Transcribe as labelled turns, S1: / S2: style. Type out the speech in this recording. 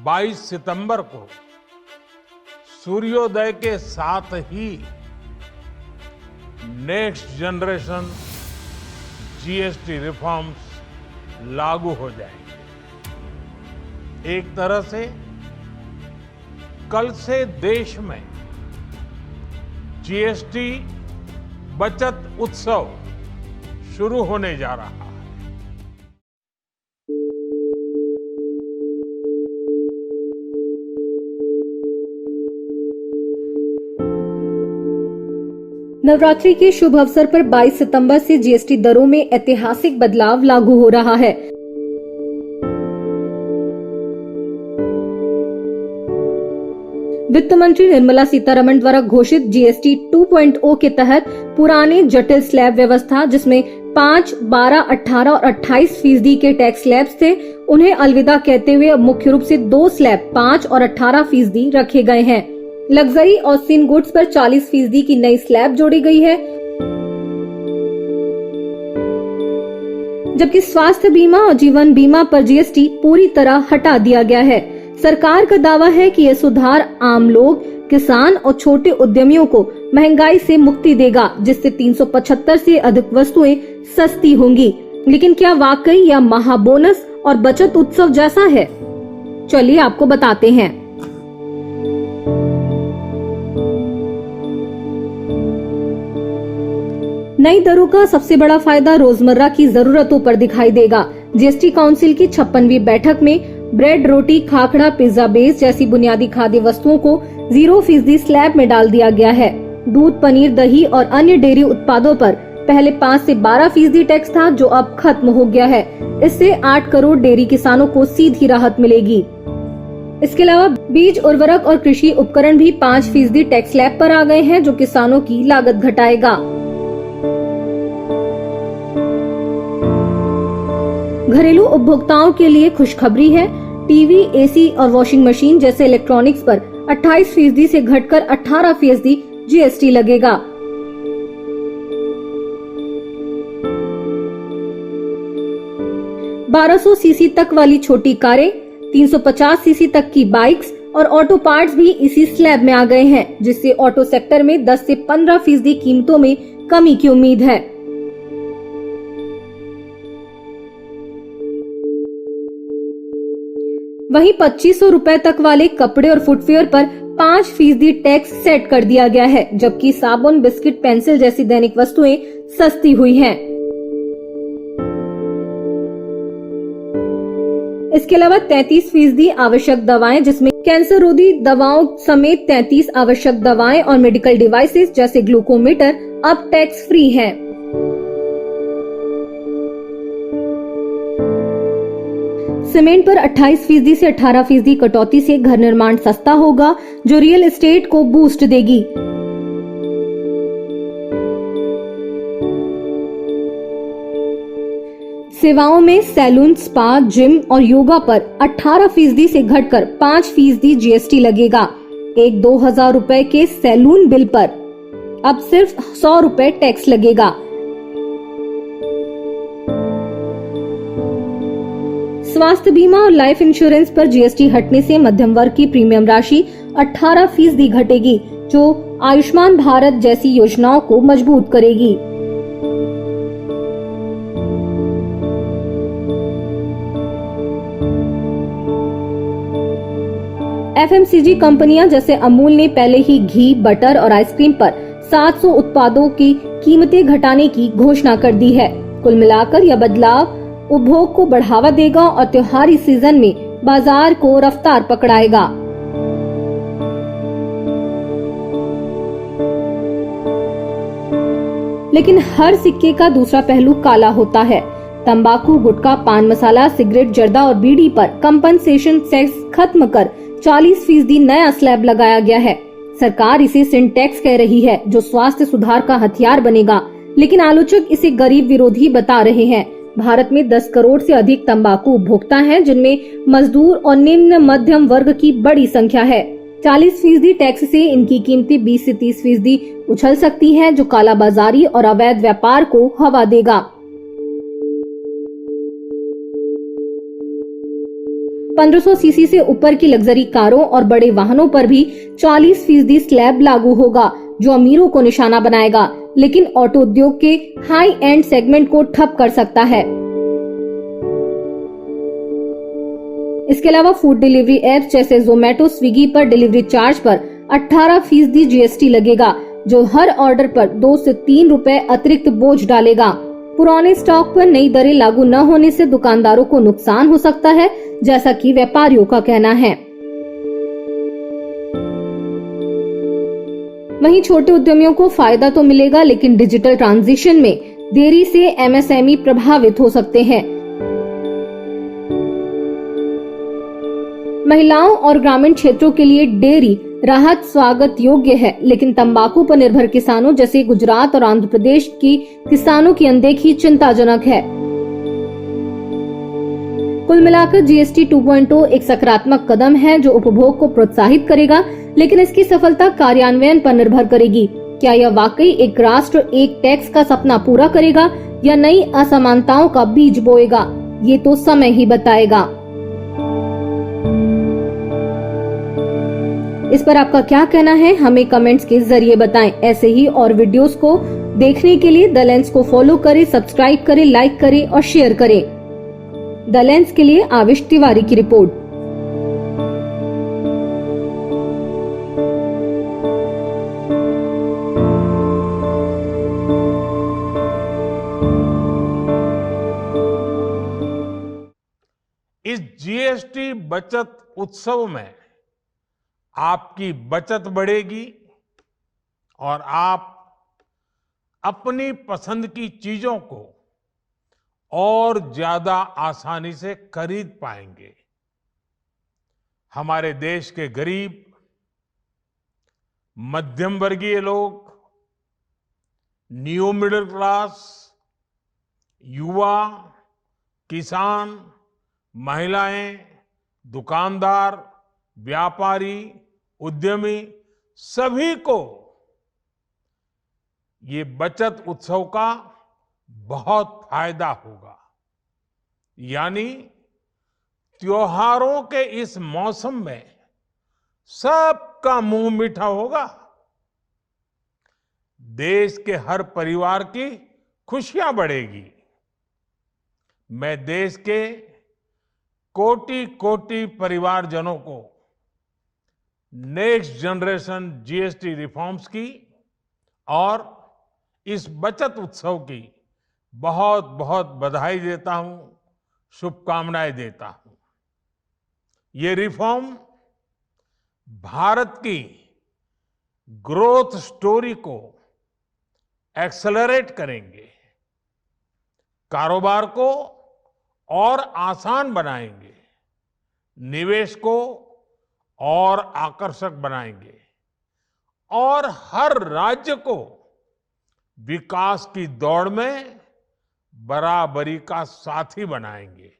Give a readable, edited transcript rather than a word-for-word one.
S1: 22 सितंबर को सूर्योदय के साथ ही नेक्स्ट जनरेशन जीएसटी रिफॉर्म्स लागू हो जाएंगे। एक तरह से कल से देश में जीएसटी बचत उत्सव शुरू होने जा रहा है।
S2: नवरात्रि के शुभ अवसर पर 22 सितंबर से जीएसटी दरों में ऐतिहासिक बदलाव लागू हो रहा है। वित्त मंत्री निर्मला सीतारमण द्वारा घोषित जीएसटी 2.0 के तहत पुराने जटिल स्लैब व्यवस्था, जिसमें 5, 12, 18 और 28% के टैक्स स्लैब्स थे, उन्हें अलविदा कहते हुए अब मुख्य रूप से 2 स्लैब 5 और 18% रखे गए हैं। लग्जरी और सिन गुड्स पर 40% की नई स्लैब जोड़ी गई है, जबकि स्वास्थ्य बीमा और जीवन बीमा पर जीएसटी पूरी तरह हटा दिया गया है। सरकार का दावा है कि यह सुधार आम लोग, किसान और छोटे उद्यमियों को महंगाई से मुक्ति देगा, जिससे 375 से अधिक वस्तुएं सस्ती होंगी। लेकिन क्या वाकई यह महाबोनस और बचत उत्सव जैसा है? चलिए आपको बताते हैं। नई दरों का सबसे बड़ा फायदा रोजमर्रा की जरूरतों पर दिखाई देगा। जीएसटी काउंसिल की 56वीं बैठक में ब्रेड, रोटी, खाखड़ा, पिज्जा बेस जैसी बुनियादी खाद्य वस्तुओं को 0% स्लैब में डाल दिया गया है। दूध, पनीर, दही और अन्य डेयरी उत्पादों पर पहले 5 से 12% टैक्स था, जो अब खत्म हो गया है। इससे 8 करोड़ डेयरी किसानों को सीधी राहत मिलेगी। इसके अलावा बीज, उर्वरक और कृषि उपकरण भी 5% टैक्स स्लैब पर आ गए हैं, जो किसानों की लागत घटाएगा। घरेलू उपभोक्ताओं के लिए खुशखबरी है। टीवी, एसी और वॉशिंग मशीन जैसे इलेक्ट्रॉनिक्स पर 28% से घटकर 18% जीएसटी लगेगा। सीसी तक वाली छोटी कारें, 350 तक की बाइक्स और ऑटो पार्ट्स भी इसी स्लैब में आ गए हैं, जिससे ऑटो सेक्टर में 10 से 15% कीमतों में कमी की उम्मीद है। वहीं 2500 रुपए तक वाले कपड़े और फुटवेयर पर 5% टैक्स सेट कर दिया गया है, जबकि साबुन, बिस्किट, पेंसिल जैसी दैनिक वस्तुएं सस्ती हुई हैं। इसके अलावा 33% आवश्यक दवाएं, जिसमें कैंसर रोधी दवाओं समेत 33 आवश्यक दवाएं और मेडिकल डिवाइसेस जैसे ग्लूकोमीटर अब टैक्स फ्री हैं। सीमेंट पर 28% से 18% कटौती से घर निर्माण सस्ता होगा, जो रियल एस्टेट को बूस्ट देगी। सेवाओं में सैलून, स्पा, जिम और योगा पर 18% से घटकर 5% जीएसटी लगेगा। एक 2000 रुपए के सैलून बिल पर अब सिर्फ 100 रुपए टैक्स लगेगा। स्वास्थ्य बीमा और लाइफ इंश्योरेंस पर जीएसटी हटने से मध्यम वर्ग की प्रीमियम राशि 18% घटेगी, जो आयुष्मान भारत जैसी योजनाओं को मजबूत करेगी। एफएमसीजी कंपनियां जैसे अमूल ने पहले ही घी, बटर और आइसक्रीम पर 700 उत्पादों की कीमतें घटाने की घोषणा कर दी है। कुल मिलाकर यह बदलाव उपभोग को बढ़ावा देगा और त्योहारी सीजन में बाजार को रफ्तार पकड़ाएगा। लेकिन हर सिक्के का दूसरा पहलू काला होता है। तंबाकू, गुटखा, पान मसाला, सिगरेट, जर्दा और बीड़ी पर कंपनसेशन टैक्स खत्म कर 40% नया स्लैब लगाया गया है। सरकार इसे सिन टैक्स कह रही है, जो स्वास्थ्य सुधार का हथियार बनेगा, लेकिन आलोचक इसे गरीब विरोधी बता रहे हैं। भारत में 10 करोड़ से अधिक तंबाकू उपभोक्ता हैं, जिनमें मजदूर और निम्न मध्यम वर्ग की बड़ी संख्या है। 40% टैक्स से इनकी कीमतें 20 से 30% उछल सकती हैं, जो कालाबाजारी और अवैध व्यापार को हवा देगा। 1500 सीसी से ऊपर की लग्जरी कारों और बड़े वाहनों पर भी 40% स्लैब लागू होगा, जो अमीरों को निशाना बनाएगा, लेकिन ऑटो उद्योग के हाई एंड सेगमेंट को ठप कर सकता है। इसके अलावा फूड डिलीवरी ऐप्स जैसे जोमेटो, स्विगी पर डिलीवरी चार्ज पर 18% जीएसटी लगेगा, जो हर ऑर्डर पर 2 से 3 रुपए अतिरिक्त बोझ डालेगा। पुराने स्टॉक पर नई दरें लागू न होने से दुकानदारों को नुकसान हो सकता है, जैसा कि व्यापारियों का कहना है। वहीं छोटे उद्यमियों को फायदा तो मिलेगा, लेकिन डिजिटल ट्रांजिशन में देरी से एमएसएमई प्रभावित हो सकते हैं। महिलाओं और ग्रामीण क्षेत्रों के लिए डेयरी राहत स्वागत योग्य है, लेकिन तंबाकू पर निर्भर किसानों जैसे गुजरात और आंध्र प्रदेश की किसानों की अनदेखी चिंताजनक है। कुल मिलाकर जीएसटी 2.0 एक सकारात्मक कदम है जो उपभोग को प्रोत्साहित करेगा, लेकिन इसकी सफलता कार्यान्वयन पर निर्भर करेगी। क्या यह वाकई एक राष्ट्र एक टैक्स का सपना पूरा करेगा या नई असमानताओं का बीज बोएगा, ये तो समय ही बताएगा। इस पर आपका क्या कहना है, हमें कमेंट्स के जरिए बताएं। ऐसे ही और वीडियोस को देखने के लिए द लेंस को फॉलो करें, सब्सक्राइब करें, लाइक करें और शेयर करें। द लेंस के लिए आविश तिवारी की रिपोर्ट।
S1: इस जीएसटी बचत उत्सव में आपकी बचत बढ़ेगी और आप अपनी पसंद की चीजों को और ज्यादा आसानी से खरीद पाएंगे। हमारे देश के गरीब, मध्यम वर्गीय लोग, न्यू मिडिल क्लास, युवा, किसान, महिलाएं, दुकानदार, व्यापारी, उद्यमी, सभी को ये बचत उत्सव का बहुत फायदा होगा। यानी त्योहारों के इस मौसम में सबका मुंह मीठा होगा। देश के हर परिवार की खुशियां बढ़ेगी। मैं देश के कोटि कोटि परिवारजनों को नेक्स्ट जनरेशन जीएसटी रिफॉर्म्स की और इस बचत उत्सव की बहुत बहुत बधाई देता हूं, शुभकामनाएं देता हूं। ये रिफॉर्म भारत की ग्रोथ स्टोरी को एक्सेलरेट करेंगे, कारोबार को और आसान बनाएंगे, निवेश को और आकर्षक बनाएंगे और हर राज्य को विकास की दौड़ में बराबरी का साथी बनाएंगे।